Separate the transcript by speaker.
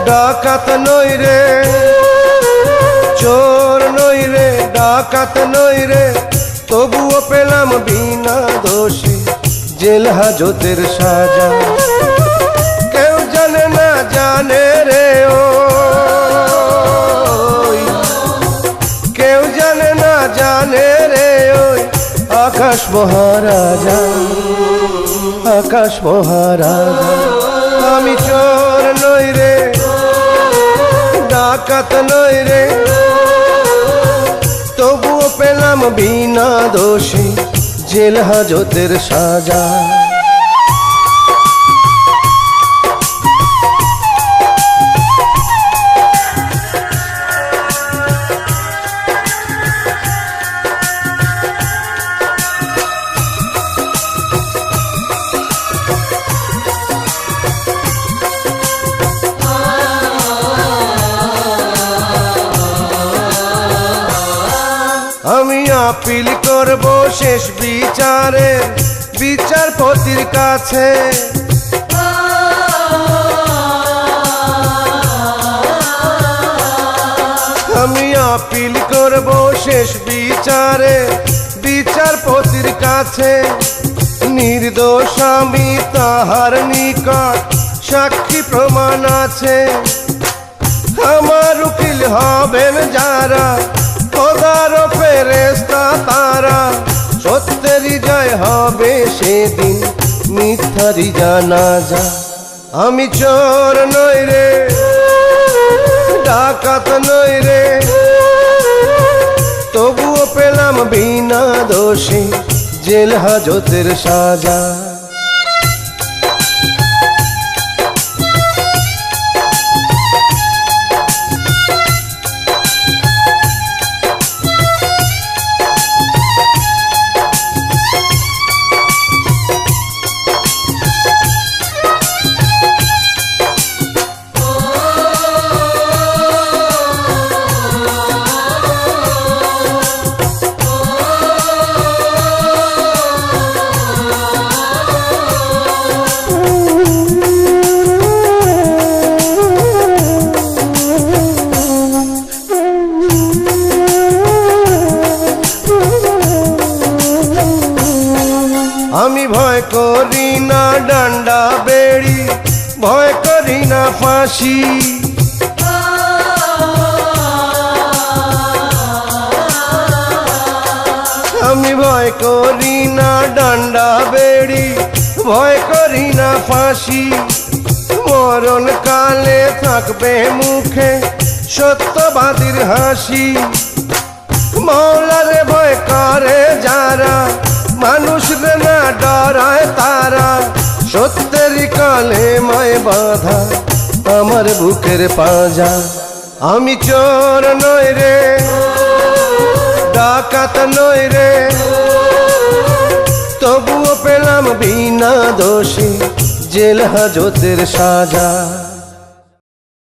Speaker 1: ডাকাত নই রে, চোর নই রে, ডাকাত নই রে, তবুও পেলাম বিনা দোষী জেল হাজতের সাজা। কেউ জানে না জানে রে ও, কেউ জানে না জানে রে ওই আকাশ মহারাজা, আকাশ মহারাজা। আমি চোর নই রে, ডাকাত নই রে, তবুও পেলাম বিনা দোষী জেল হাজতের সাজা। আমি আপিল করব শেষ বিচারে বিচারপতির কাছে, আমি আপিল করব শেষ বিচারে বিচারপতির কাছে। নির্দোষ আমি তাহার নিকট সাক্ষী প্রমাণ আছে। আমার উকিল হবেন যারা খোদার ফেরেশতা তারা, সত্যেরই জয় হবে সেদিন মিথ্যারই জানাজা। আমি চোর নই রে, ডাকাত নই রে, তবুও পেলাম বিনা দোষী জেল হাজতের সাজা। আমি ভয় করি না ডান্ডা বেড়ি, ভয় করি না ফাঁসি, আমি ভয় করি না ডান্ডা বেড়ি, ভয় করি না ফাঁসি। মরণ কালে থাকবে মুখে সত্যবাদীর হাসি। মওলারে ভয় করে যারা, মানুষরে না ডরায় তারা, সত্যেরই কালেমায় বাঁধা আমার বুকের পাঁজা। আমি চোর নই রে, ডাকাত নই রে, তবুও পেলাম বিনা দোষী জেল হাজতের সাজা।